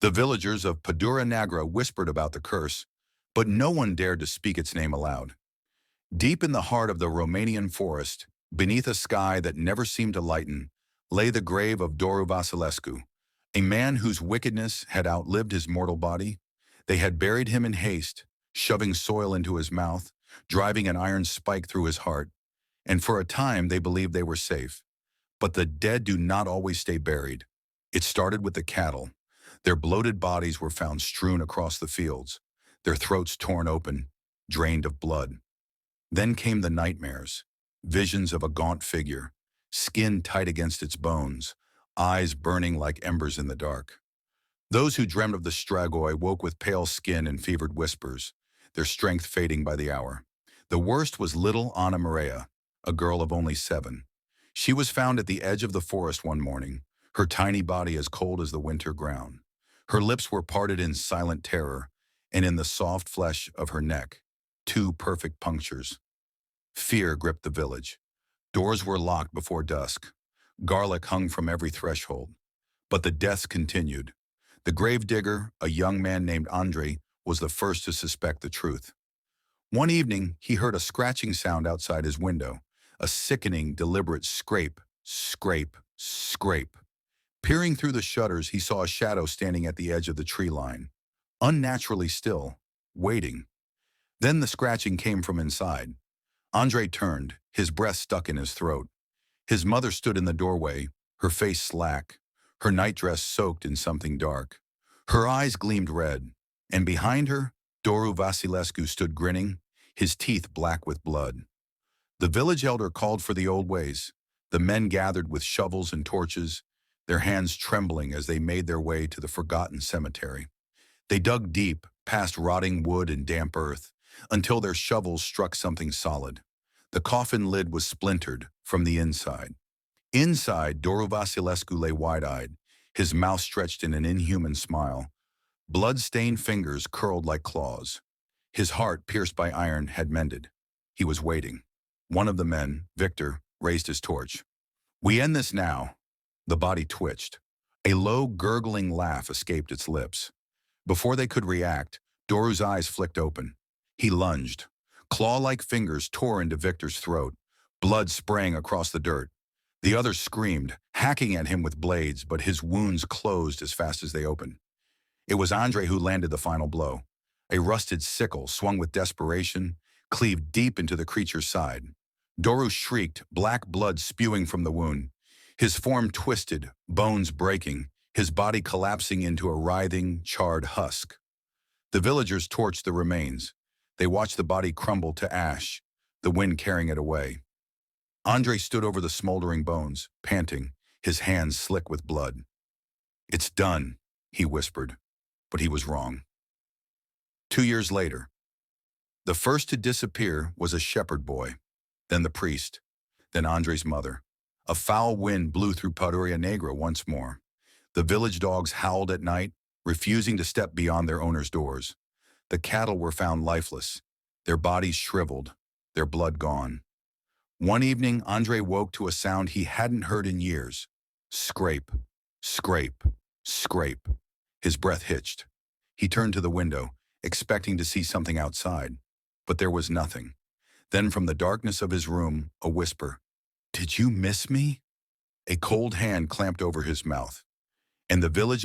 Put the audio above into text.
The villagers of Padura Nagra whispered about the curse, but no one dared to speak its name aloud. Deep in the heart of the Romanian forest, beneath a sky that never seemed to lighten, lay the grave of Doru Vasilescu, a man whose wickedness had outlived his mortal body. They had buried him in haste, shoving soil into his mouth, driving an iron spike through his heart, and for a time they believed they were safe. But the dead do not always stay buried. It started with the cattle. Their bloated bodies were found strewn across the fields, their throats torn open, drained of blood. Then came the nightmares, visions of a gaunt figure, skin tight against its bones, eyes burning like embers in the dark. Those who dreamed of the Stragoi woke with pale skin and fevered whispers, their strength fading by the hour. The worst was little Anna Maria, a girl of only 7. She was found at the edge of the forest one morning, her tiny body as cold as the winter ground. Her lips were parted in silent terror, and in the soft flesh of her neck, 2 perfect punctures. Fear gripped the village. Doors were locked before dusk. Garlic hung from every threshold. But the deaths continued. The gravedigger, a young man named Andrei, was the first to suspect the truth. One evening, he heard a scratching sound outside his window, a sickening, deliberate scrape, scrape, scrape. Peering through the shutters, he saw a shadow standing at the edge of the tree line, unnaturally still, waiting. Then the scratching came from inside. Andrei turned, his breath stuck in his throat. His mother stood in the doorway, her face slack, her nightdress soaked in something dark. Her eyes gleamed red, and behind her, Doru Vasilescu stood grinning, his teeth black with blood. The village elder called for the old ways. The men gathered with shovels and torches, their hands trembling as they made their way to the forgotten cemetery. They dug deep, past rotting wood and damp earth, until their shovels struck something solid. The coffin lid was splintered from the inside. Inside, Doru Vasilescu lay wide-eyed, his mouth stretched in an inhuman smile. Blood-stained fingers curled like claws. His heart, pierced by iron, had mended. He was waiting. One of the men, Victor, raised his torch. "We end this now." The body twitched. A low, gurgling laugh escaped its lips. Before they could react, Doru's eyes flicked open. He lunged. Claw-like fingers tore into Victor's throat. Blood sprang across the dirt. The others screamed, hacking at him with blades, but his wounds closed as fast as they opened. It was Andrei who landed the final blow. A rusted sickle, swung with desperation, cleaved deep into the creature's side. Doru shrieked, black blood spewing from the wound. His form twisted, bones breaking, his body collapsing into a writhing, charred husk. The villagers torched the remains. They watched the body crumble to ash, the wind carrying it away. Andrei stood over the smoldering bones, panting, his hands slick with blood. "It's done," he whispered, but he was wrong. 2 years later, the first to disappear was a shepherd boy, then the priest, then Andrei's mother. A foul wind blew through Padura Nagra once more. The village dogs howled at night, refusing to step beyond their owners' doors. The cattle were found lifeless, their bodies shriveled, their blood gone. One evening, Andrei woke to a sound he hadn't heard in years. Scrape, scrape, scrape. His breath hitched. He turned to the window, expecting to see something outside, but there was nothing. Then from the darkness of his room, a whisper. "Did you miss me?" A cold hand clamped over his mouth, and the village